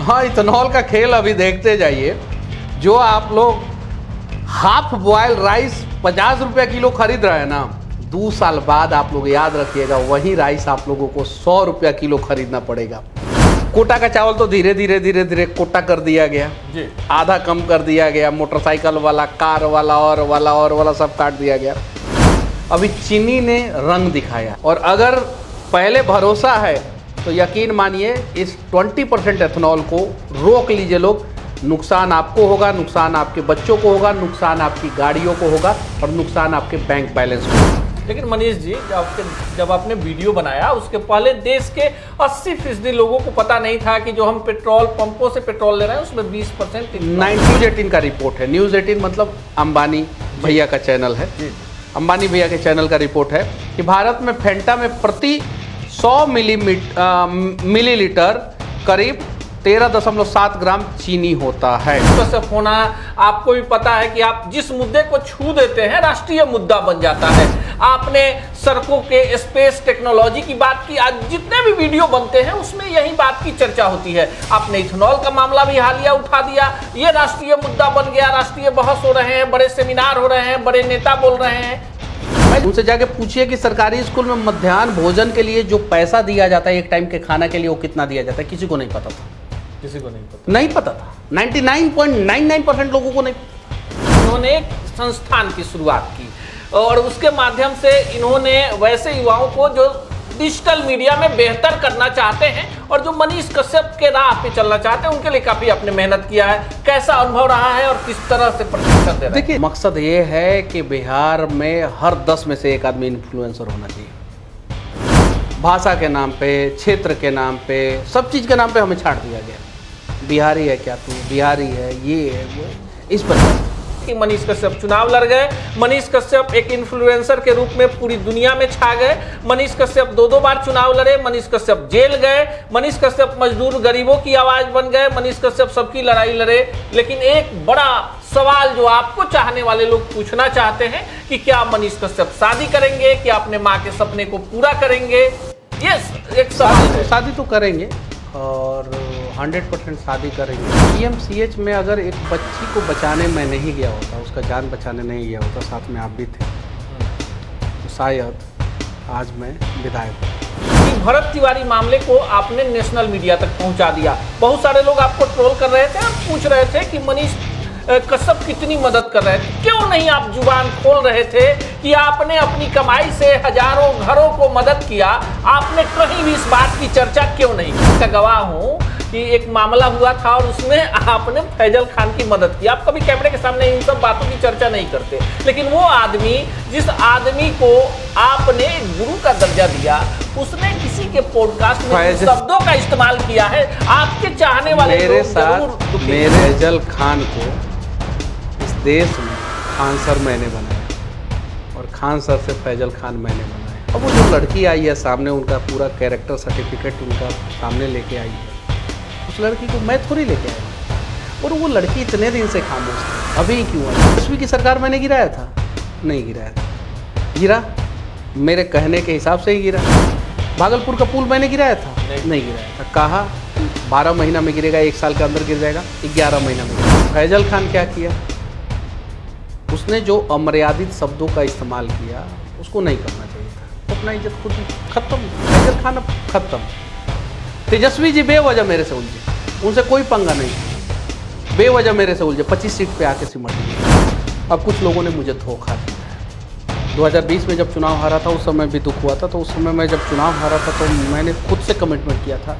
हाँ, इथेनॉल का खेल अभी देखते जाइए। जो आप लोग हाफ बॉयल राइस 50 रुपये किलो खरीद रहे हैं ना, 2 साल बाद आप लोग याद रखिएगा वही राइस आप लोगों को 100 रुपया किलो खरीदना पड़ेगा। कोटा का चावल तो धीरे धीरे कोटा कर दिया गया जी, आधा कम कर दिया गया। मोटरसाइकिल वाला, कार वाला और सब काट दिया गया। अभी चीनी ने रंग दिखाया, और अगर पहले भरोसा है तो यकीन मानिए इस 20% एथेनॉल को रोक लीजिए लोग। नुकसान आपको होगा, नुकसान आपके बच्चों को होगा, नुकसान आपकी गाड़ियों को होगा, और नुकसान आपके बैंक बैलेंस को होगा। लेकिन मनीष जी, जब आपने वीडियो बनाया उसके पहले देश के 80% लोगों को पता नहीं था कि जो हम पेट्रोल पंपों से पेट्रोल ले रहे हैं उसमें 20% न्यूज़ 18 का रिपोर्ट है। न्यूज़ 18 मतलब अंबानी भैया का चैनल है। अंबानी भैया के चैनल का रिपोर्ट है कि भारत में फेंटा में प्रति 100 मिलीलीटर करीब 13.7 ग्राम चीनी होता है। सिर्फ होना आपको भी पता है कि आप जिस मुद्दे को छू देते हैं राष्ट्रीय मुद्दा बन जाता है। आपने सड़कों के स्पेस टेक्नोलॉजी की बात की, आज जितने भी वीडियो बनते हैं उसमें यही बात की चर्चा होती है। आपने इथेनॉल का मामला भी हालिया उठा दिया, ये राष्ट्रीय मुद्दा बन गया, राष्ट्रीय बहस हो रहे हैं, बड़े सेमिनार हो रहे हैं, बड़े नेता बोल रहे हैं। उनसे जाके पूछिए कि सरकारी स्कूल में मध्याह्न भोजन के लिए जो पैसा दिया जाता है एक टाइम के खाना के लिए, वो कितना दिया जाता है, किसी को नहीं पता था। किसी को नहीं पता था। 99.99% लोगों को नहीं पता। इन्होंने एक संस्थान की शुरुआत की और उसके माध्यम से इन्होंने वैसे युवाओं को जो डिजिटल मीडिया में बेहतर करना चाहते हैं और जो मनीष कश्यप के राह पे चलना चाहते हैं, उनके लिए काफी आपने मेहनत किया है। कैसा अनुभव रहा है और किस तरह से प्रशिक्षण दे रहे हैं? देखिए, मकसद ये है कि बिहार में हर 10 में से एक आदमी इन्फ्लुएंसर होना चाहिए। भाषा के नाम पे, क्षेत्र के नाम पे, सब चीज़ के नाम पे हमें छाड़ दिया गया। बिहारी है क्या तू, बिहारी है, ये है वो, इस प्रकार कि मनीष कश्यप चुनाव लड़ गए। मनीष कश्यप एक इन्फ्लुएंसर के रूप में पूरी दुनिया में छा गए। मनीष कश्यप 2 बार चुनाव लड़े। मनीष कश्यप जेल गए। मनीष कश्यप मजदूर गरीबों की आवाज बन गए। मनीष कश्यप सबकी लड़ाई लड़े। लेकिन एक बड़ा सवाल जो आपको चाहने वाले लोग पूछना चाहते हैं कि क्या मनीष कश्यप शादी करेंगे, क्या अपने माँ के सपने को पूरा करेंगे? ये एक सवाल है। शादी तो करेंगे और 100% शादी करेंगे। PMCH में अगर एक बच्ची को बचाने मैं नहीं गया होता, उसका जान बचाने नहीं गया होता, साथ में आप भी थे, तो शायद आज मैं विधायक। भरत तिवारी मामले को आपने नेशनल मीडिया तक पहुंचा दिया। बहुत सारे लोग आपको ट्रोल कर रहे थे और पूछ रहे थे कि मनीष कश्यप कितनी मदद कर रहे थे, क्यों नहीं आप जुबान खोल रहे थे कि आपने अपनी कमाई से हजारों घरों को मदद किया? आपने कहीं भी इस बात की चर्चा क्यों नहीं की? इसका गवाह हूं कि एक मामला हुआ था और उसमें आपने फैजल खान की मदद की। आप कभी कैमरे के सामने इन सब बातों की चर्चा नहीं करते, लेकिन वो आदमी, जिस आदमी को आपने गुरु का दर्जा दिया, उसने किसी के पॉडकास्ट में शब्दों का इस्तेमाल किया है। आपके चाहने वाले मेरे साथ मेरे फैजल खान को इस देश में खान सर मैंने बनाया और खान सर से फैजल खान मैंने बनाया। अब वो जो लड़की आई है सामने, उनका पूरा कैरेक्टर सर्टिफिकेट उनका सामने लेके आई है, उस लड़की को मैं थोड़ी लेके आया। और वो लड़की इतने दिन से खामोश थी, अभी क्यों आई? 10वीं की सरकार मैंने गिराया था? नहीं गिराया था। गिरा मेरे कहने के हिसाब से ही गिरा। भागलपुर का पुल मैंने गिराया था? नहीं गिराया था। कहा 12 महीना में गिरेगा, 1 साल के अंदर गिर जाएगा, 11 महीना में। फैजल खान क्या किया? उसने जो अमर्यादित शब्दों का इस्तेमाल किया, उसको नहीं करना चाहिए था। अपना इज्जत खुद ही खत्म। फैजल खान अब खत्म। तेजस्वी जी बेवजह मेरे से उलझे, उनसे कोई पंगा नहीं, बेवजह मेरे से उलझे, 25 सीट पे आके सिमट गए। अब कुछ लोगों ने मुझे धोखा दिया। 2020 में जब चुनाव हारा था, उस समय भी दुख हुआ था। तो उस समय मैं जब चुनाव हारा था तो मैंने खुद से कमिटमेंट किया था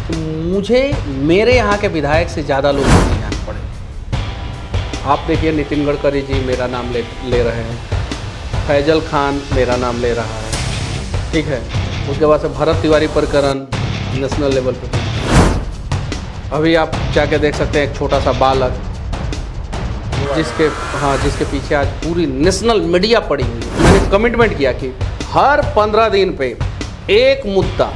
कि मुझे मेरे यहाँ के विधायक से ज़्यादा लोग नहीं जान पड़े। आप देखिए, नितिन गडकरी जी मेरा नाम ले रहे हैं, फैजल खान मेरा नाम ले रहा है, ठीक है। उसके बाद से भरत तिवारी प्रकरण नेशनल लेवल पे। अभी आप जाके देख सकते हैं एक छोटा सा बालक जिसके पीछे आज पूरी नेशनल मीडिया पड़ी हुई है। मैंने कमिटमेंट किया कि हर 15 दिन पे एक मुद्दा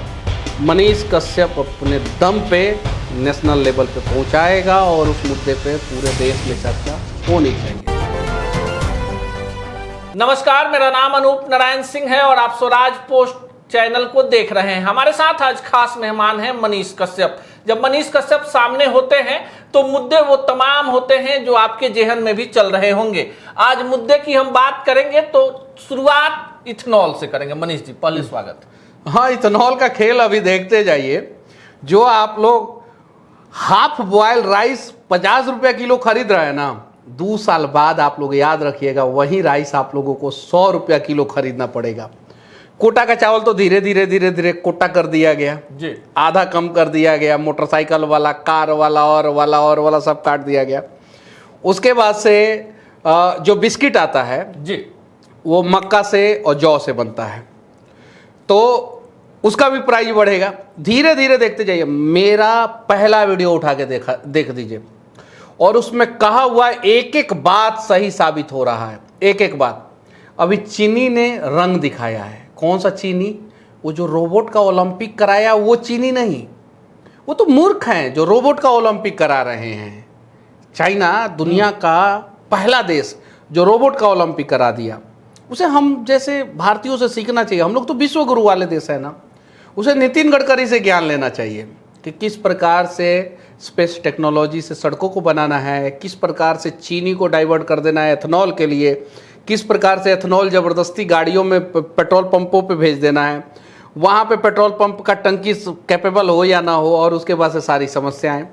मनीष कश्यप अपने दम पे नेशनल लेवल पे पहुंचाएगा और उस मुद्दे पे पूरे देश में चर्चा होनी चाहिए। नमस्कार, मेरा नाम अनूप नारायण सिंह है और आप स्वराज पोस्ट चैनल को देख रहे हैं। हमारे साथ आज खास मेहमान हैं मनीष कश्यप। जब मनीष कश्यप सामने होते हैं तो मुद्दे वो तमाम होते हैं जो आपके जेहन में भी चल रहे होंगे। आज मुद्दे की हम बात करेंगे तो शुरुआत इथेनॉल से करेंगे। मनीष जी, पहले स्वागत। हाँ, इथेनॉल का खेल अभी देखते जाइए। जो आप लोग हाफ बॉयल राइस 50 रुपये किलो खरीद रहे हैं ना, 2 साल बाद आप लोग याद रखिएगा वही राइस आप लोगों को 100 रुपया किलो खरीदना पड़ेगा। कोटा का चावल तो धीरे धीरे कोटा कर दिया गया जी, आधा कम कर दिया गया। मोटरसाइकिल वाला, कार वाला और वाला सब काट दिया गया। उसके बाद से जो बिस्किट आता है जी, वो मक्का से और जौ से बनता है, तो उसका भी प्राइस बढ़ेगा। धीरे धीरे देखते जाइए। मेरा पहला वीडियो उठा के देख दीजिए, और उसमें कहा हुआ एक एक बात सही साबित हो रहा है, एक एक बात। अभी चीनी ने रंग दिखाया है। कौन सा चीनी? वो जो रोबोट का ओलंपिक कराया वो चीनी नहीं, वो तो मूर्ख हैं जो रोबोट का ओलंपिक करा रहे हैं। चाइना दुनिया का पहला देश जो रोबोट का ओलंपिक करा दिया, उसे हम जैसे भारतीयों से सीखना चाहिए। हम लोग तो विश्व गुरु वाले देश है ना। उसे नितिन गडकरी से ज्ञान लेना चाहिए कि किस प्रकार से स्पेस टेक्नोलॉजी से सड़कों को बनाना है, किस प्रकार से चीनी को डाइवर्ट कर देना है एथेनॉल के लिए, किस प्रकार से एथेनॉल ज़बरदस्ती गाड़ियों में पेट्रोल पंपों पे भेज देना है, वहाँ पे पेट्रोल पंप का टंकी कैपेबल हो या ना हो, और उसके बाद से सारी समस्याएं।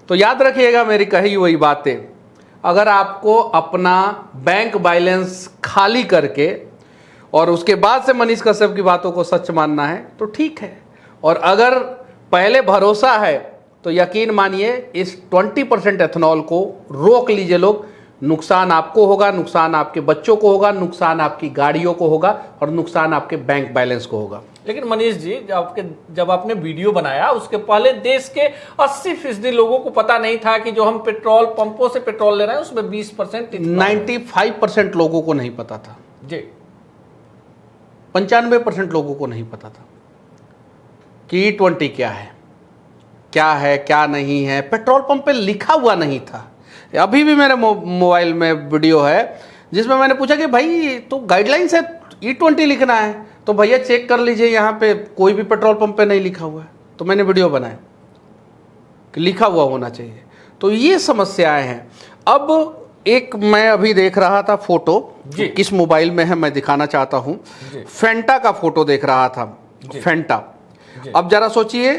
तो याद रखिएगा मेरी कही वही बातें। अगर आपको अपना बैंक बैलेंस खाली करके और उसके बाद से मनीष कश्यप की बातों को सच मानना है तो ठीक है, और अगर पहले भरोसा है तो यकीन मानिए इस 20% एथेनॉल को रोक लीजिए लोग। नुकसान आपको होगा, नुकसान आपके बच्चों को होगा, नुकसान आपकी गाड़ियों को होगा, और नुकसान आपके बैंक बैलेंस को होगा। लेकिन मनीष जी, जब आपने वीडियो बनाया उसके पहले देश के 80% लोगों को पता नहीं था कि जो हम पेट्रोल पंपों से पेट्रोल ले रहे हैं उसमें 20% 95% लोगों को नहीं पता था जी, 95% लोगों को नहीं पता था कि E20 क्या है क्या नहीं है। पेट्रोल पंप पे लिखा हुआ नहीं था। अभी भी मेरे मोबाइल में वीडियो है जिसमें मैंने पूछा कि भाई तो गाइडलाइंस है E20 लिखना है, तो भैया चेक कर लीजिए यहाँ पे कोई भी पेट्रोल पंप पे नहीं लिखा हुआ है। तो मैंने वीडियो बनाया कि लिखा हुआ होना चाहिए। तो ये समस्याएं हैं। अब एक मैं अभी देख रहा था फोटो, किस मोबाइल में है मैं दिखाना चाहता हूँ। फेंटा का फोटो देख रहा था, फेंटा। अब जरा सोचिए,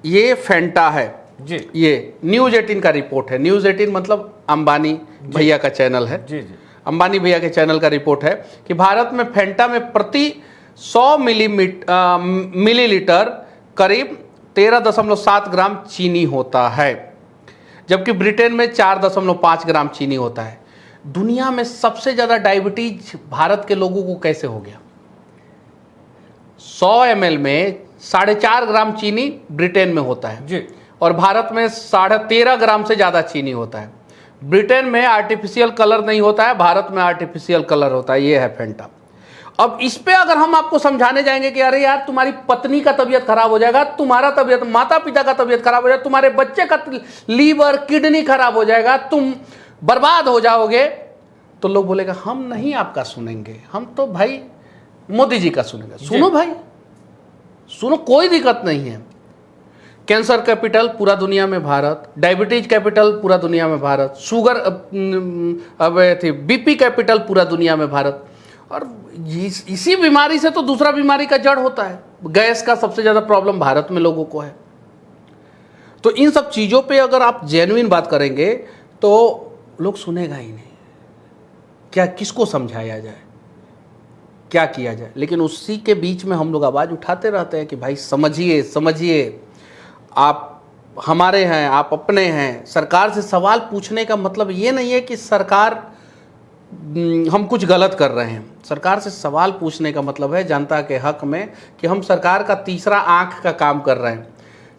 ये फेंटा है जी, ये न्यूज़ 18 का रिपोर्ट है। न्यूज़ 18 मतलब अंबानी भैया का चैनल है जी। अंबानी भैया के चैनल का रिपोर्ट है कि भारत में फेंटा में प्रति 100 मिलीलीटर करीब 13.7 ग्राम चीनी होता है, जबकि ब्रिटेन में 4.5 ग्राम चीनी होता है। दुनिया में सबसे ज़्यादा डायबिटीज भारत के लोगों को कैसे हो गया? 100 ml में 4.5 ग्राम चीनी ब्रिटेन में होता है जी, और भारत में 13.5 ग्राम से ज़्यादा चीनी होता है। ब्रिटेन में आर्टिफिशियल कलर नहीं होता है, भारत में आर्टिफिशियल कलर होता है। ये है फेंटा। अब इस पे अगर हम आपको समझाने जाएंगे कि अरे यार तुम्हारी पत्नी का तबीयत खराब हो जाएगा, तुम्हारा तबीयत, माता पिता का तबीयत खराब हो जाएगा, तुम्हारे बच्चे का लीवर किडनी खराब हो जाएगा, तुम बर्बाद हो जाओगे, तो लोग बोलेगा हम नहीं आपका सुनेंगे, हम तो भाई मोदी जी का सुनेंगे। सुनो भाई, सुनो, कोई दिक्कत नहीं है। कैंसर कैपिटल पूरा दुनिया में भारत, डायबिटीज कैपिटल पूरा दुनिया में भारत, शुगर अब थी बीपी कैपिटल पूरा दुनिया में भारत। और इसी बीमारी से तो दूसरा बीमारी का जड़ होता है। गैस का सबसे ज़्यादा प्रॉब्लम भारत में लोगों को है। तो इन सब चीज़ों पे अगर आप जेन्युइन बात करेंगे तो लोग सुनेगा ही नहीं। क्या किसको समझाया जाए, क्या किया जाए? लेकिन उसी के बीच में हम लोग आवाज़ उठाते रहते हैं कि भाई समझिए समझिए, आप हमारे हैं, आप अपने हैं। सरकार से सवाल पूछने का मतलब ये नहीं है कि सरकार हम कुछ गलत कर रहे हैं। सरकार से सवाल पूछने का मतलब है जनता के हक में कि हम सरकार का तीसरा आंख का काम कर रहे हैं।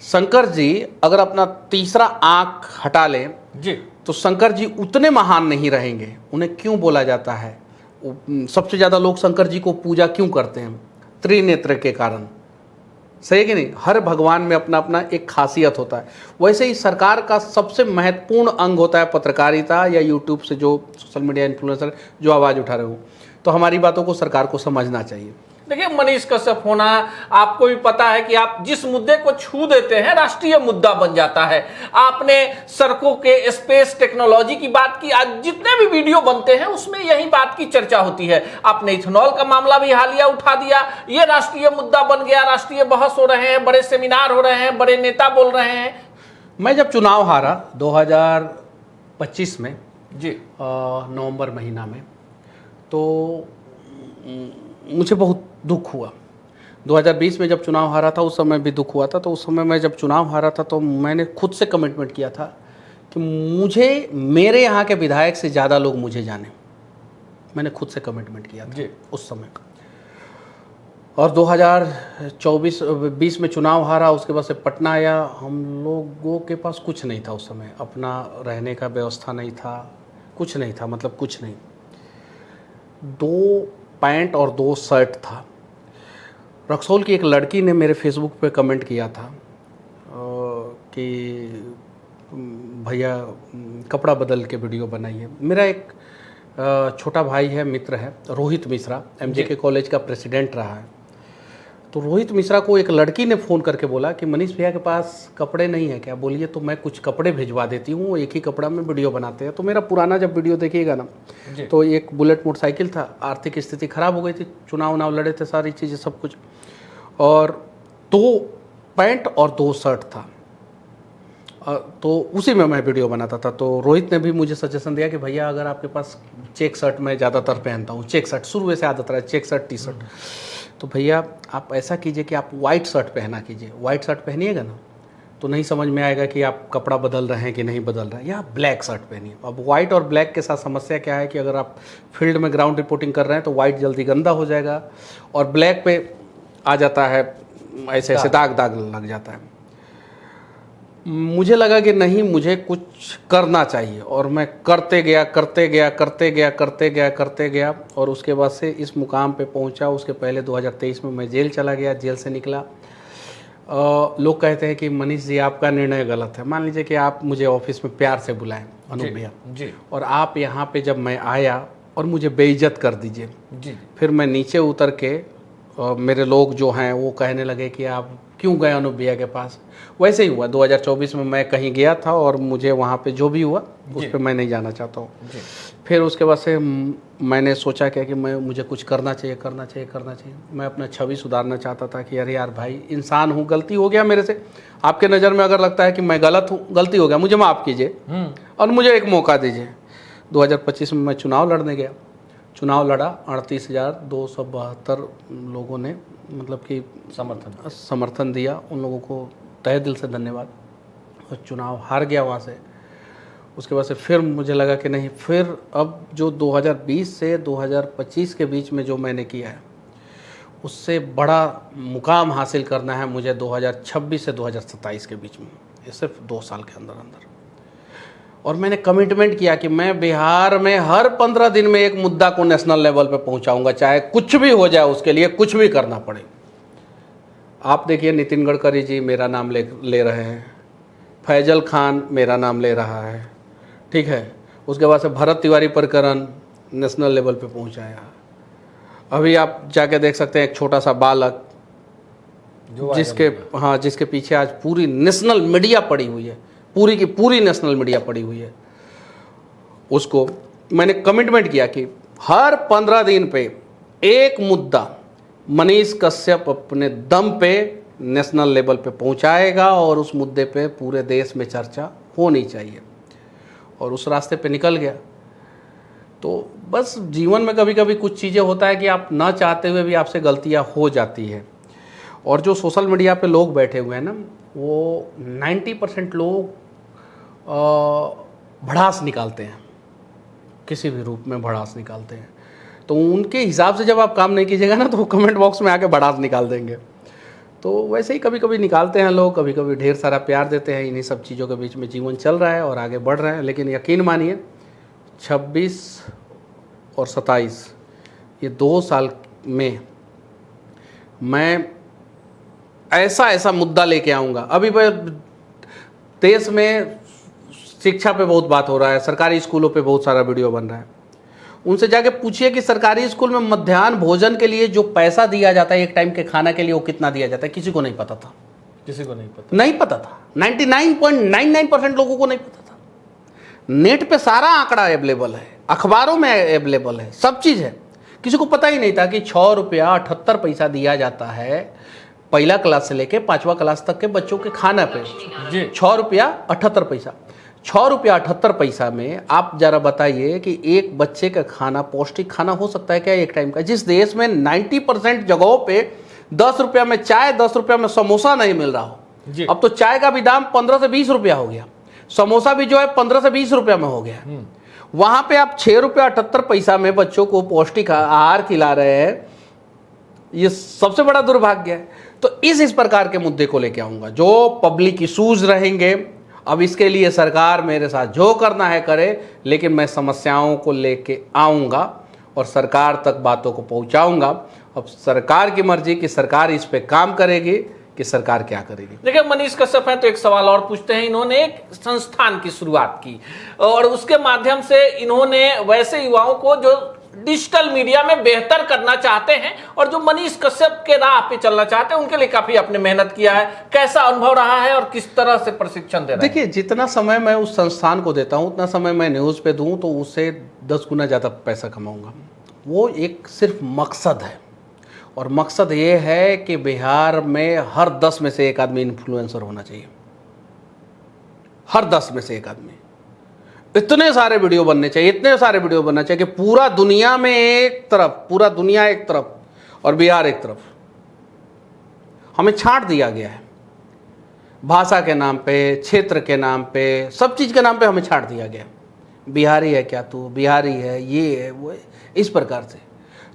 शंकर जी अगर अपना तीसरा आंख हटा लें जी, तो शंकर जी उतने महान नहीं रहेंगे। उन्हें क्यों बोला जाता है? सबसे ज़्यादा लोग शंकर जी को पूजा क्यों करते हैं? त्रिनेत्र के कारण। सही है कि नहीं? हर भगवान में अपना अपना एक खासियत होता है। वैसे ही सरकार का सबसे महत्वपूर्ण अंग होता है पत्रकारिता, या यूट्यूब से जो सोशल मीडिया इन्फ्लुएंसर जो आवाज़ उठा रहे हो। तो हमारी बातों को सरकार को समझना चाहिए। देखिए मनीष कश्यप होना, आपको भी पता है कि आप जिस मुद्दे को छू देते हैं राष्ट्रीय मुद्दा बन जाता है। आपने सड़कों के स्पेस टेक्नोलॉजी की बात की, आज जितने भी वीडियो बनते हैं उसमें यही बात की चर्चा होती है। आपने इथेनॉल का मामला भी हालिया उठा दिया, ये राष्ट्रीय मुद्दा बन गया, राष्ट्रीय बहस हो रहे हैं, बड़े सेमिनार हो रहे हैं, बड़े नेता बोल रहे हैं। मैं जब चुनाव हारा 2025 में जी नवंबर महीना में, तो मुझे बहुत दुख हुआ। 2020 में जब चुनाव हारा था उस समय भी दुख हुआ था। तो उस समय मैं जब चुनाव हारा था तो मैंने खुद से कमिटमेंट किया था कि मुझे मेरे यहाँ के विधायक से ज़्यादा लोग मुझे जाने। मैंने खुद से कमिटमेंट किया था उस समय। और 2020 में चुनाव हारा, उसके बाद से पटना आया। हम लोगों के पास कुछ नहीं था उस समय, अपना रहने का व्यवस्था नहीं था, कुछ नहीं था, मतलब कुछ नहीं। 2 पैंट और 2 शर्ट था। रक्सौल की एक लड़की ने मेरे फेसबुक पे कमेंट किया था कि भैया कपड़ा बदल के वीडियो बनाइए। मेरा एक छोटा भाई है, मित्र है, रोहित मिश्रा, MJK कॉलेज का प्रेसिडेंट रहा है। तो रोहित मिश्रा को एक लड़की ने फ़ोन करके बोला कि मनीष भैया के पास कपड़े नहीं है क्या, बोलिए तो मैं कुछ कपड़े भिजवा देती हूँ, एक ही कपड़ा में वीडियो बनाते हैं। तो मेरा पुराना जब वीडियो देखिएगा ना, तो एक बुलेट मोटरसाइकिल था, आर्थिक स्थिति ख़राब हो गई थी, चुनाव लड़े थे, सारी चीज़ें सब कुछ, और 2 पैंट और 2 शर्ट था। तो उसी में मैं वीडियो बनाता था। तो रोहित ने भी मुझे सजेशन दिया कि भैया अगर आपके पास चेक शर्ट, मैं ज़्यादातर पहनता हूँ चेक शर्ट, शुरू से आदत रहा है चेक शर्ट, टी-शर्ट, तो भैया आप ऐसा कीजिए कि आप वाइट शर्ट पहना कीजिए। वाइट शर्ट पहनिएगा ना तो नहीं समझ में आएगा कि आप कपड़ा बदल रहे हैं कि नहीं बदल रहे हैं, या ब्लैक शर्ट पहनिए। अब वाइट और ब्लैक के साथ समस्या क्या है कि अगर आप फील्ड में ग्राउंड रिपोर्टिंग कर रहे हैं तो वाइट जल्दी गंदा हो जाएगा और ब्लैक पे आ जाता है, ऐसे ऐसे दाग लग जाता है। मुझे लगा कि नहीं, मुझे कुछ करना चाहिए, और मैं करते गया और उसके बाद से इस मुकाम पे पहुंचा। उसके पहले 2023 में मैं जेल चला गया, जेल से निकला। लोग कहते हैं कि मनीष जी आपका निर्णय गलत है। मान लीजिए कि आप मुझे ऑफिस में प्यार से बुलाएं, अनूप भैया जी, और आप यहाँ पे जब मैं आया और मुझे बेइज्जत कर दीजिए जी, फिर मैं नीचे उतर के मेरे लोग जो हैं वो कहने लगे कि आप क्यों गए अनूप भैया के पास। वैसे ही हुआ 2024 में, मैं कहीं गया था और मुझे वहाँ पे जो भी हुआ उस पर मैं नहीं जाना चाहता हूँ। फिर उसके बाद से मैंने सोचा क्या कि मुझे कुछ करना चाहिए। मैं अपना छवि सुधारना चाहता था कि अरे यार भाई, इंसान हूँ, गलती हो गया मेरे से। आपके नज़र में अगर लगता है कि मैं गलत हूँ, गलती हो गया, मुझे माफ़ कीजिए और मुझे एक मौका दीजिए। 2025 में मैं चुनाव लड़ने गया, चुनाव लड़ा, 38,272 लोगों ने मतलब कि समर्थन दिया। उन लोगों को तहे दिल से धन्यवाद। और चुनाव हार गया वहाँ से। उसके बाद से फिर मुझे लगा कि नहीं, फिर अब जो 2020 से 2025 के बीच में जो मैंने किया है उससे बड़ा मुकाम हासिल करना है मुझे 2026 से 2027 के बीच में, ये सिर्फ 2 साल के अंदर। और मैंने कमिटमेंट किया कि मैं बिहार में हर 15 दिन में एक मुद्दा को नेशनल लेवल पे पहुंचाऊंगा, चाहे कुछ भी हो जाए, उसके लिए कुछ भी करना पड़े। आप देखिए, नितिन गडकरी जी मेरा नाम ले रहे हैं, फैजल खान मेरा नाम ले रहा है, ठीक है। उसके बाद से भरत तिवारी प्रकरण नेशनल लेवल पे पहुंचाया। अभी आप जाके देख सकते हैं एक छोटा सा बालक जिसके पीछे आज पूरी नेशनल मीडिया पड़ी हुई है, पूरी की पूरी नेशनल मीडिया पड़ी हुई है। उसको मैंने कमिटमेंट किया कि हर 15 दिन पे एक मुद्दा मनीष कश्यप अपने दम पे नेशनल लेवल पे पहुंचाएगा और उस मुद्दे पे पूरे देश में चर्चा होनी चाहिए। और उस रास्ते पे निकल गया। तो बस जीवन में कभी कभी कुछ चीज़ें होता है कि आप ना चाहते हुए भी आपसे गलतियां हो जाती है। और जो सोशल मीडिया पे लोग बैठे हुए हैं ना, वो 90% लोग भड़ास निकालते हैं, किसी भी रूप में भड़ास निकालते हैं। तो उनके हिसाब से जब आप काम नहीं कीजिएगा ना, तो वो कमेंट बॉक्स में आके भड़ास निकाल देंगे। तो वैसे ही कभी कभी निकालते हैं लोग, कभी कभी ढेर सारा प्यार देते हैं। इन्हीं सब चीज़ों के बीच में जीवन चल रहा है और आगे बढ़ रहे हैं। लेकिन यकीन मानिए 26 और 27 ये 2 साल में मैं ऐसा मुद्दा लेके आऊँगा। अभी देश में शिक्षा पे बहुत बात हो रहा है, सरकारी स्कूलों पे बहुत सारा वीडियो बन रहा है। उनसे जाके पूछिए कि सरकारी स्कूल में मध्याह्न भोजन के लिए जो पैसा दिया जाता है एक टाइम के खाना के लिए, वो कितना दिया जाता है, किसी को नहीं पता था। किसी को नहीं पता था। 99.99% लोगों को नहीं पता था। नेट पे सारा आंकड़ा अवेलेबल है, अखबारों में अवेलेबल है, सब चीज़ है। किसी को पता ही नहीं था कि 6 रुपया 78 पैसा दिया जाता है पहला क्लास से लेके 5वां क्लास तक के बच्चों के खाना पे। जी 6 रुपया 78 पैसा। 6 रुपया 78 पैसा में आप जरा बताइए कि एक बच्चे का खाना पौष्टिक खाना हो सकता है क्या एक टाइम का? जिस देश में 90% जगहों पे 10 रुपया में चाय, 10 रुपया में समोसा नहीं मिल रहा हो। जी। अब तो चाय का भी दाम 15 से 20 रुपया हो गया, समोसा भी जो है 15 से 20 रुपया में हो गया। वहां पे आप 6 रुपया 78 पैसा में बच्चों को पौष्टिक आहार खिला रहे हैं, ये सबसे बड़ा दुर्भाग्य है। तो इस प्रकार के मुद्दे को लेके आऊंगा जो पब्लिक इशूज रहेंगे। अब इसके लिए सरकार मेरे साथ जो करना है करे, लेकिन मैं समस्याओं को लेके आऊंगा और सरकार तक बातों को पहुंचाऊंगा। अब सरकार की मर्जी कि सरकार इस पे काम करेगी कि सरकार क्या करेगी। देखिए मनीष कश्यप हैं तो एक सवाल और पूछते हैं। इन्होंने एक संस्थान की शुरुआत की और उसके माध्यम से इन्होंने वैसे युवाओं को जो डिजिटल मीडिया में बेहतर करना चाहते हैं और जो मनीष कश्यप के राह पे चलना चाहते हैं, उनके लिए काफी आपने मेहनत किया है। कैसा अनुभव रहा है और किस तरह से प्रशिक्षण दे रहे हैं? देखिए, जितना समय मैं उस संस्थान को देता हूं उतना समय मैं न्यूज़ पे दूं तो उससे 10 गुना ज़्यादा पैसा कमाऊंगा। वो एक सिर्फ मकसद है, और मकसद ये है कि बिहार में हर 10 में से एक आदमी इन्फ्लुएंसर होना चाहिए। हर 10 में से एक आदमी। इतने सारे वीडियो बनने चाहिए, इतने सारे वीडियो बनना चाहिए कि पूरा दुनिया में एक तरफ, पूरा दुनिया एक तरफ और बिहार एक तरफ। हमें छांट दिया गया है भाषा के नाम पे, क्षेत्र के नाम पे, सब चीज़ के नाम पे हमें छांट दिया गया। बिहारी है क्या तू, बिहारी है, ये है वो है, इस प्रकार से।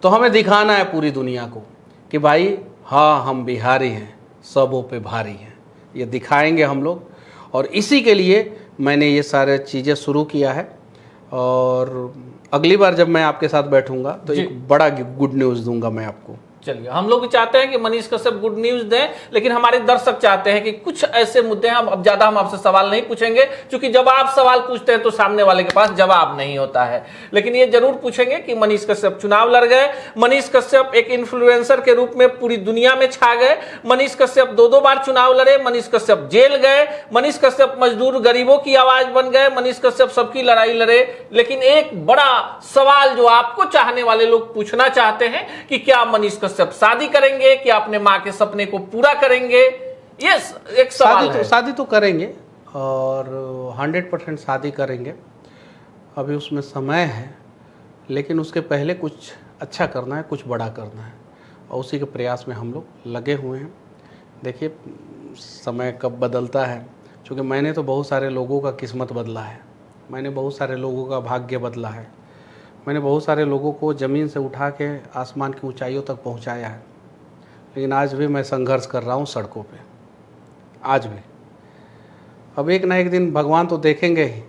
तो हमें दिखाना है पूरी दुनिया को कि भाई हाँ हम बिहारी हैं, सबों पे भारी हैं। ये दिखाएंगे हम लोग, और इसी के लिए मैंने ये सारे चीज़ें शुरू किया है। और अगली बार जब मैं आपके साथ बैठूंगा तो एक बड़ा गुड न्यूज़ दूंगा मैं आपको। चलिए, हम लोग भी चाहते हैं कि मनीष कश्यप गुड न्यूज दें, लेकिन हमारे दर्शक चाहते हैं कि कुछ ऐसे मुद्दे हैं। अब ज्यादा हम आपसे सवाल नहीं पूछेंगे, क्योंकि जब आप सवाल पूछते हैं तो सामने वाले के पास जवाब नहीं होता है। लेकिन ये जरूर पूछेंगे कि मनीष कश्यप चुनाव लड़ गए, मनीष कश्यप एक इन्फ्लुएंसर के रूप में पूरी दुनिया में छा गए, मनीष कश्यप 2-2 बार चुनाव लड़े, मनीष कश्यप जेल गए, मनीष कश्यप मजदूर गरीबों की आवाज बन गए, मनीष कश्यप सबकी लड़ाई लड़े। लेकिन एक बड़ा सवाल जो आपको चाहने वाले लोग पूछना चाहते हैं कि क्या मनीष कश्यप शादी करेंगे, कि अपने मां के सपने को पूरा करेंगे? ये एक सवाल है। शादी तो करेंगे और 100% शादी करेंगे। अभी उसमें समय है, लेकिन उसके पहले कुछ अच्छा करना है, कुछ बड़ा करना है, और उसी के प्रयास में हम लोग लगे हुए हैं। देखिए समय कब बदलता है, क्योंकि मैंने तो बहुत सारे लोगों का किस्मत बदला है, मैंने बहुत सारे लोगों का भाग्य बदला है, मैंने बहुत सारे लोगों को ज़मीन से उठा के आसमान की ऊंचाइयों तक पहुंचाया है। लेकिन आज भी मैं संघर्ष कर रहा हूं सड़कों पे, आज भी। अब एक ना एक दिन भगवान तो देखेंगे ही,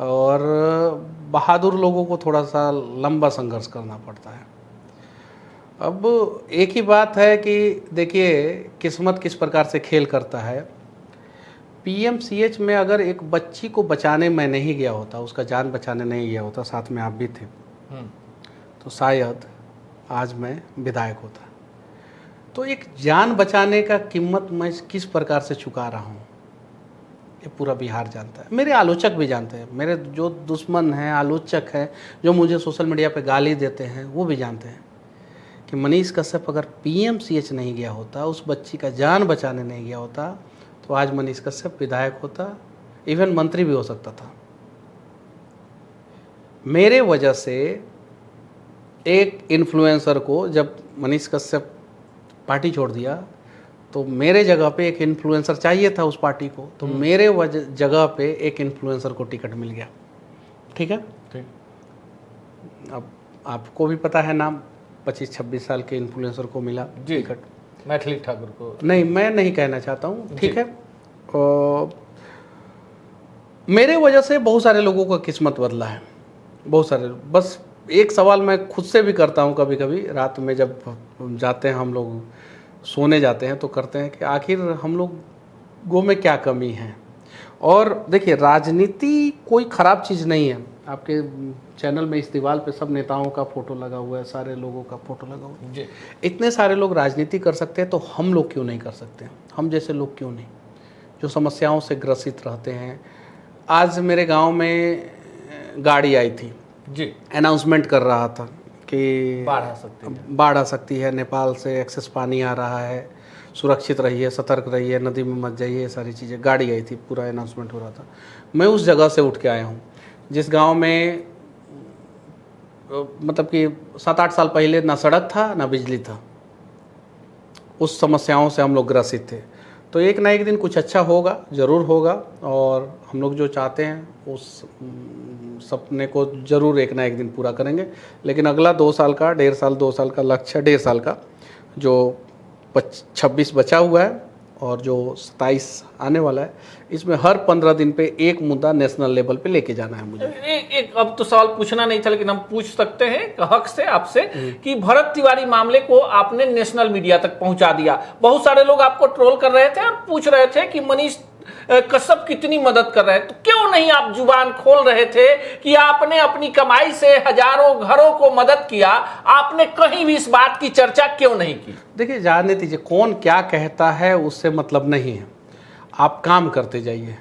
और बहादुर लोगों को थोड़ा सा लंबा संघर्ष करना पड़ता है। अब एक ही बात है कि देखिए किस्मत किस प्रकार से खेल करता है। PMCH में अगर एक बच्ची को बचाने मैं नहीं गया होता, उसका जान बचाने नहीं गया होता, साथ में आप भी थे, तो शायद आज मैं विधायक होता। तो एक जान बचाने का कीमत मैं किस प्रकार से चुका रहा हूँ, ये पूरा बिहार जानता है। मेरे आलोचक भी जानते हैं, मेरे जो दुश्मन हैं, आलोचक हैं, जो मुझे सोशल मीडिया पे गाली देते हैं, वो भी जानते हैं कि मनीष कश्यप अगर PMCH नहीं गया होता, उस बच्ची का जान बचाने नहीं गया होता, तो आज मनीष कश्यप विधायक होता, इवन मंत्री भी हो सकता था। मेरे वजह से एक इन्फ्लुएंसर को, जब मनीष कश्यप पार्टी छोड़ दिया, तो मेरे जगह पे एक इन्फ्लुएंसर चाहिए था उस पार्टी को, तो मेरे जगह पे एक इन्फ्लुएंसर को टिकट मिल गया। ठीक है, ठीक। अब आपको भी पता है नाम, 25-26 साल के इन्फ्लुएंसर को मिला टिकट। मैथिली ठाकुर को नहीं, मैं नहीं कहना चाहता हूँ, ठीक है। मेरे वजह से बहुत सारे लोगों का किस्मत बदला है, बहुत सारे। बस एक सवाल मैं खुद से भी करता हूँ कभी कभी, रात में जब जाते हैं हम लोग सोने जाते हैं तो करते हैं कि आखिर हम लोगों में क्या कमी है। और देखिए राजनीति कोई ख़राब चीज़ नहीं है, आपके चैनल में इस दीवार पे सब नेताओं का फोटो लगा हुआ है, सारे लोगों का फोटो लगा हुआ है। जी। इतने सारे लोग राजनीति कर सकते हैं तो हम लोग क्यों नहीं कर सकते? हम जैसे लोग क्यों नहीं, जो समस्याओं से ग्रसित रहते हैं। आज मेरे गांव में गाड़ी आई थी जी, अनाउंसमेंट कर रहा था कि बाढ़ आ सकती है, नेपाल से एक्सेस पानी आ रहा है, सुरक्षित रहिए, सतर्क रहिए, नदी में मत जाइए, ये सारी चीज़ें। गाड़ी आई थी, पूरा अनाउंसमेंट हो रहा था। मैं उस जगह से उठ के आया हूँ जिस गांव में मतलब कि 7-8 साल पहले ना सड़क था ना बिजली था। उस समस्याओं से हम लोग ग्रसित थे। तो एक ना एक दिन कुछ अच्छा होगा, ज़रूर होगा, और हम लोग जो चाहते हैं उस सपने को ज़रूर एक ना एक दिन पूरा करेंगे। लेकिन अगला 2 साल का, 1.5 साल, 2 साल का लक्ष्य, 1.5 साल का जो 26 बचा हुआ है और जो 27 आने वाला है, इसमें हर 15 दिन पे एक मुद्दा नेशनल लेवल पे लेके जाना है मुझे। एक अब तो सवाल पूछना नहीं था, लेकिन हम पूछ सकते हैं हक से आपसे कि भरत तिवारी मामले को आपने नेशनल मीडिया तक पहुंचा दिया। बहुत सारे लोग आपको ट्रोल कर रहे थे और पूछ रहे थे कि मनीष कश्यप कितनी मदद कर रहे हैं, तो क्यों नहीं आप जुबान खोल रहे थे कि आपने अपनी कमाई से हजारों घरों को मदद किया? आपने कहीं भी इस बात की चर्चा क्यों नहीं की? देखिए, जाने दीजिए, कौन क्या कहता है उससे मतलब नहीं है। आप काम करते जाइए।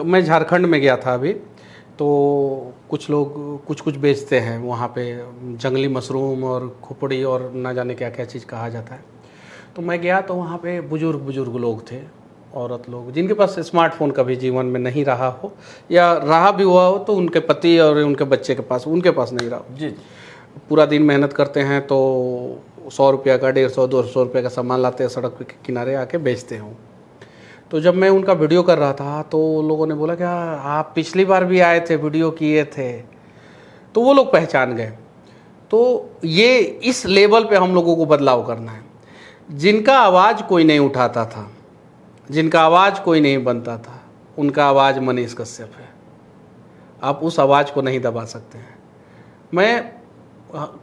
मैं झारखंड में गया था अभी, तो कुछ लोग कुछ बेचते हैं वहाँ पे, जंगली मशरूम और खुपड़ी और ना जाने क्या क्या चीज़ कहा जाता है। तो मैं गया तो वहाँ पे बुजुर्ग लोग थे, औरत लोग, जिनके पास स्मार्टफोन कभी जीवन में नहीं रहा हो, या रहा भी हुआ हो तो उनके पति और उनके बच्चे के पास, उनके पास नहीं रहा हो। जी। पूरा दिन मेहनत करते हैं तो 100 रुपया का, 150-200 रुपये का सामान लाते हैं, सड़क के किनारे आके बेचते हैं। तो जब मैं उनका वीडियो कर रहा था तो लोगों ने बोला क्या आप पिछली बार भी आए थे, वीडियो किए थे? तो वो लोग पहचान गए। तो ये इस लेवल पे हम लोगों को बदलाव करना है। जिनका आवाज़ कोई नहीं उठाता था, जिनका आवाज़ कोई नहीं बनता था, उनका आवाज़ मनीष कश्यप है। आप उस आवाज़ को नहीं दबा सकते हैं। मैं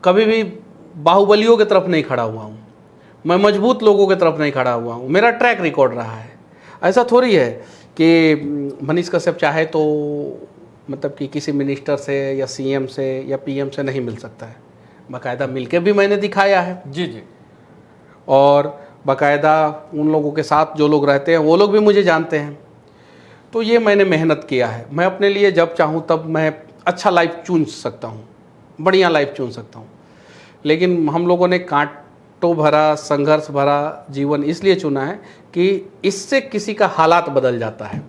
कभी भी बाहुबलियों की तरफ नहीं खड़ा हुआ हूँ, मैं मजबूत लोगों की तरफ नहीं खड़ा हुआ हूँ। मेरा ट्रैक रिकॉर्ड रहा है। ऐसा थोड़ी है कि मनीष कश्यप चाहे तो मतलब कि किसी मिनिस्टर से या सीएम से या पीएम से नहीं मिल सकता है। बाकायदा मिलके भी मैंने दिखाया है। जी जी। और बाकायदा उन लोगों के साथ जो लोग रहते हैं वो लोग भी मुझे जानते हैं। तो ये मैंने मेहनत किया है। मैं अपने लिए जब चाहूँ तब मैं अच्छा लाइफ चुन सकता हूँ, बढ़िया लाइफ चुन सकता हूँ। लेकिन हम लोगों ने कांटों भरा, संघर्ष भरा जीवन इसलिए चुना है कि इससे किसी का हालात बदल जाता है,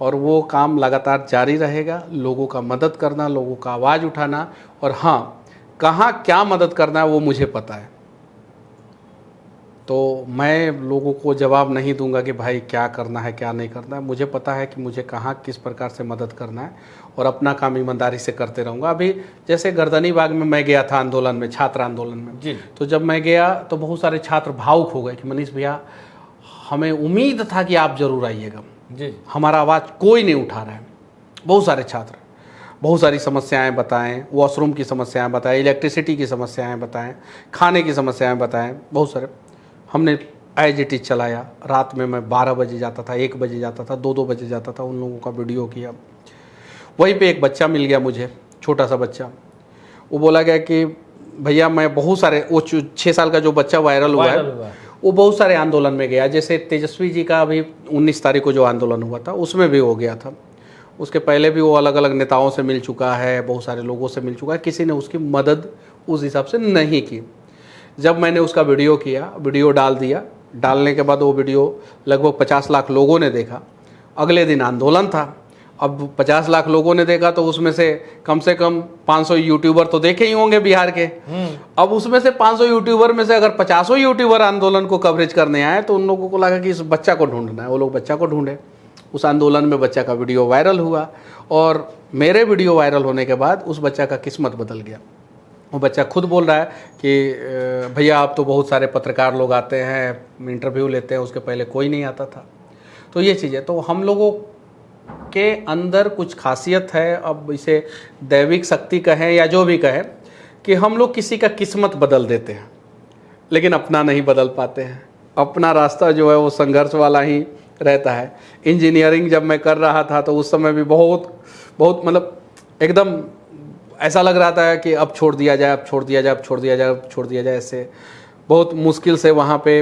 और वो काम लगातार जारी रहेगा। लोगों का मदद करना, लोगों का आवाज़ उठाना, और हाँ, कहाँ क्या मदद करना है वो मुझे पता है। तो मैं लोगों को जवाब नहीं दूंगा कि भाई क्या करना है क्या नहीं करना है। मुझे पता है कि मुझे कहाँ किस प्रकार से मदद करना है, और अपना काम ईमानदारी से करते रहूँगा। अभी जैसे गर्दनी बाग में मैं गया था आंदोलन में, छात्र आंदोलन में जी। तो जब मैं गया तो बहुत सारे छात्र भावुक हो गए कि मनीष भैया, हमें उम्मीद था कि आप ज़रूर आइएगा, जी, हमारा आवाज़ कोई नहीं उठा रहा है। बहुत सारे छात्र बहुत सारी समस्याएं बताएं, वॉशरूम की समस्याएं बताएं, इलेक्ट्रिसिटी की समस्याएं बताएं, खाने की समस्याएं बताएं, बहुत सारे हमने एज इट इज चलाया। रात में मैं 12 बजे जाता था, 1 बजे जाता था, 2-2 बजे जाता था, उन लोगों का वीडियो किया। वहीं पे एक बच्चा मिल गया मुझे, छोटा सा बच्चा। वो बोला गया कि भैया मैं बहुत सारे, वो 6 साल का जो बच्चा वायरल हुआ है, वो बहुत सारे आंदोलन में गया। जैसे तेजस्वी जी का अभी 19 तारीख को जो आंदोलन हुआ था उसमें भी हो गया था। उसके पहले भी वो अलग अलग नेताओं से मिल चुका है, बहुत सारे लोगों से मिल चुका है, किसी ने उसकी मदद उस हिसाब से नहीं की। जब मैंने उसका वीडियो किया, वीडियो डाल दिया, डालने के बाद वो वीडियो लगभग 50 लाख लोगों ने देखा। अगले दिन आंदोलन था, अब 50 लाख लोगों ने देखा तो उसमें से कम 500 यूट्यूबर तो देखे ही होंगे बिहार के। अब उसमें से 500 यूट्यूबर में से अगर 50 यूट्यूबर आंदोलन को कवरेज करने आए तो उन लोगों को लगा कि इस बच्चा को ढूंढना है। वो लोग बच्चा को ढूंढे, उस आंदोलन में बच्चा का वीडियो वायरल हुआ, और मेरे वीडियो वायरल होने के बाद उस बच्चा का किस्मत बदल गया। वो बच्चा खुद बोल रहा है कि भैया आप तो बहुत सारे पत्रकार लोग आते हैं, इंटरव्यू लेते हैं, उसके पहले कोई नहीं आता था। तो ये चीज़ है। तो हम लोगों के अंदर कुछ खासियत है, अब इसे दैविक शक्ति कहें या जो भी कहें, कि हम लोग किसी का किस्मत बदल देते हैं लेकिन अपना नहीं बदल पाते हैं। अपना रास्ता जो है वो संघर्ष वाला ही रहता है। इंजीनियरिंग जब मैं कर रहा था तो उस समय भी बहुत बहुत मतलब एकदम ऐसा लग रहा था कि अब छोड़ दिया जाए, अब छोड़ दिया जाए, अब छोड़ दिया जाए, अब छोड़ दिया जाए। ऐसे बहुत मुश्किल से वहाँ पे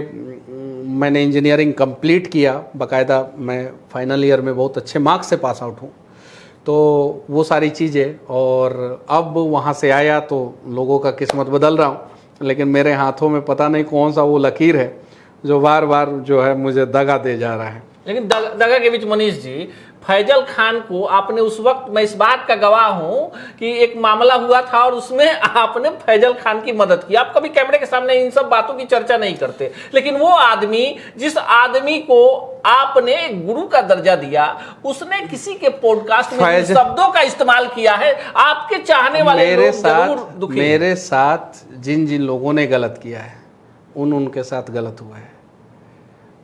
मैंने इंजीनियरिंग कंप्लीट किया। बाकायदा मैं फाइनल ईयर में बहुत अच्छे मार्क्स से पास आउट हूँ। तो वो सारी चीज़ें, और अब वहाँ से आया तो लोगों का किस्मत बदल रहा हूँ, लेकिन मेरे हाथों में पता नहीं कौन सा वो लकीर है जो बार बार जो है मुझे दगा दे जा रहा है। लेकिन दगा के बीच मनीष जी, फैजल खान को आपने उस वक्त, मैं इस बात का गवाह हूं कि एक मामला हुआ था और उसमें आपने फैजल खान की मदद की। आप कभी कैमरे के सामने इन सब बातों की चर्चा नहीं करते, लेकिन वो आदमी, जिस आदमी को आपने गुरु का दर्जा दिया, उसने किसी के पॉडकास्ट में इन शब्दों का इस्तेमाल किया है। आपके चाहने वाले लोग जरूर दुखी हैं। मेरे साथ जिन जिन लोगों ने गलत किया है उनके साथ गलत हुआ है।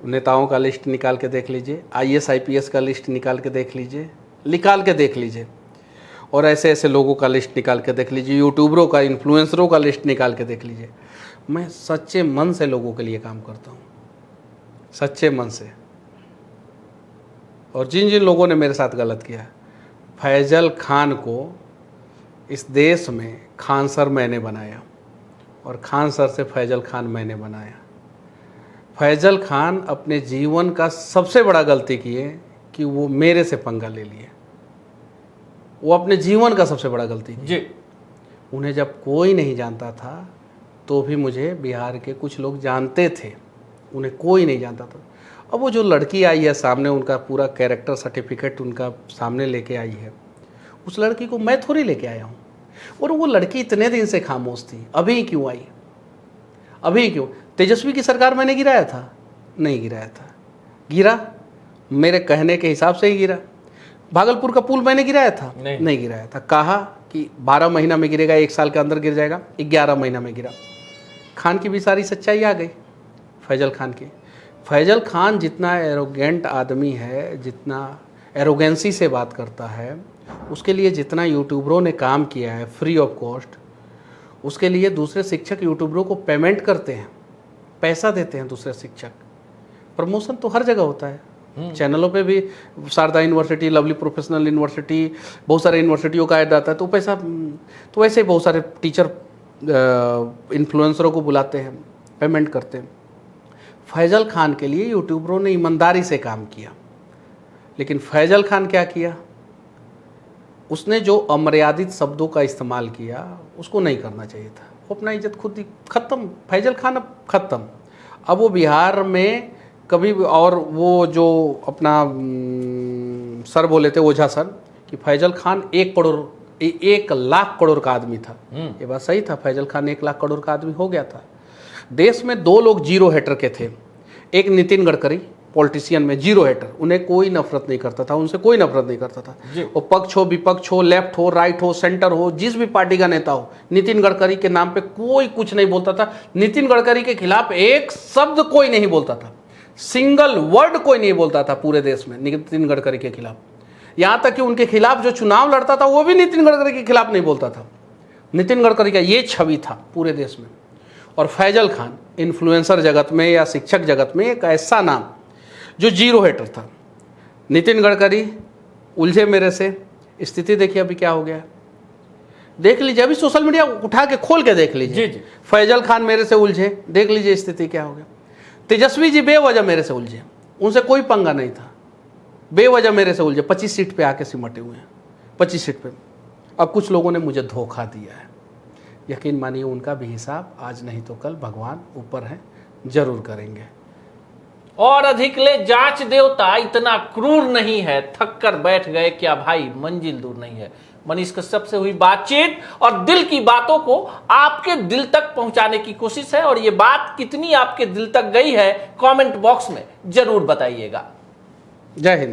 नेताओं का लिस्ट निकाल के देख लीजिए, IAS IPS का लिस्ट निकाल के देख लीजिए, और ऐसे ऐसे लोगों का लिस्ट निकाल के देख लीजिए, यूट्यूबरों का, इन्फ्लुएंसरों का लिस्ट निकाल के देख लीजिए। मैं सच्चे मन से लोगों के लिए काम करता हूँ, सच्चे मन से। और जिन जिन लोगों ने मेरे साथ गलत किया, फैजल खान को इस देश में खान सर मैंने बनाया, और खान सर से फैजल खान मैंने बनाया। फैजल खान अपने जीवन का सबसे बड़ा गलती किए कि वो मेरे से पंगा ले लिए। वो अपने जीवन का सबसे बड़ा गलती किए जी। उन्हें जब कोई नहीं जानता था तो भी मुझे बिहार के कुछ लोग जानते थे, उन्हें कोई नहीं जानता था। अब वो जो लड़की आई है सामने, उनका पूरा कैरेक्टर सर्टिफिकेट उनका सामने लेके आई है, उस लड़की को मैं थोड़ी लेके आया हूँ। और वो लड़की इतने दिन से खामोश थी, अभी क्यों आई? अभी क्यों? तेजस्वी की सरकार मैंने गिराया था? नहीं गिराया था। गिरा मेरे कहने के हिसाब से ही गिरा। भागलपुर का पुल मैंने गिराया था? नहीं गिराया था। कहा कि 12 महीना में गिरेगा, 1 साल के अंदर गिर जाएगा, 11 महीना में गिरा। खान की भी सारी सच्चाई आ गई, फैजल खान की। फैजल खान जितना एरोगेंट आदमी है, जितना एरोगेंसी से बात करता है, उसके लिए जितना यूट्यूबरों ने काम किया है फ्री ऑफ कॉस्ट, उसके लिए दूसरे शिक्षक यूट्यूबरों को पेमेंट करते हैं, पैसा देते हैं दूसरे शिक्षक। प्रमोशन तो हर जगह होता है, चैनलों पे भी, Sharda university, lovely professional university, बहुत सारे यूनिवर्सिटियों का ऐड आता है, तो पैसा तो वैसे ही बहुत सारे टीचर इन्फ्लुएंसरों को बुलाते हैं, पेमेंट करते हैं। फैजल खान के लिए यूट्यूबरों ने ईमानदारी से काम किया, लेकिन फैजल खान क्या किया? उसने जो अमर्यादित शब्दों का इस्तेमाल किया, उसको नहीं करना चाहिए था। वो अपना इज्जत खुद ही खत्म, फैजल खान अब खत्म। अब वो बिहार में कभी भी, और वो जो अपना सर बोले थे, ओझा सर, कि फैजल खान 1 लाख करोड़ का आदमी था। ये बात सही था, फैजल खान 1 लाख करोड़ का आदमी हो गया था। देश में 2 लोग जीरो हेटर के थे, एक नितिन गडकरी, पॉलिटिशियन में जीरो हेटर, उन्हें कोई नफरत नहीं करता था, उनसे कोई नफरत नहीं करता था। वो पक्ष हो, विपक्ष हो, लेफ्ट हो, राइट हो, सेंटर हो, जिस भी पार्टी का नेता हो, नितिन गडकरी के नाम पे कोई कुछ नहीं बोलता था। नितिन गडकरी के खिलाफ एक शब्द कोई नहीं बोलता था, सिंगल वर्ड कोई नहीं बोलता था पूरे देश में नितिन गडकरी के खिलाफ। यहाँ तक कि उनके खिलाफ जो चुनाव लड़ता था वो भी नितिन गडकरी के खिलाफ नहीं बोलता था। नितिन गडकरी का ये छवि था पूरे देश में। और फैजल खान इन्फ्लुएंसर जगत में या शिक्षक जगत में एक ऐसा नाम जो जीरो हेटर था। नितिन गडकरी उलझे मेरे से, स्थिति देखिए अभी क्या हो गया। देख लीजिए, अभी सोशल मीडिया उठा के खोल के देख लीजिए। जी। फैजल खान मेरे से उलझे, देख लीजिए स्थिति क्या हो गया। तेजस्वी जी बेवजह मेरे से उलझे, उनसे कोई पंगा नहीं था, बेवजह मेरे से उलझे। 25 सीट पे आके सिमटे हुए हैं, 25 सीट पे। अब कुछ लोगों ने मुझे धोखा दिया है, यकीन मानिए उनका भी हिसाब आज नहीं तो कल भगवान ऊपर है, जरूर करेंगे। और अधिकले जांच देवता इतना क्रूर नहीं है, थक कर बैठ गए क्या भाई, मंजिल दूर नहीं है। मनीष कश्यप से हुई बातचीत और दिल की बातों को आपके दिल तक पहुंचाने की कोशिश है, और ये बात कितनी आपके दिल तक गई है कमेंट बॉक्स में जरूर बताइएगा। जय हिंद।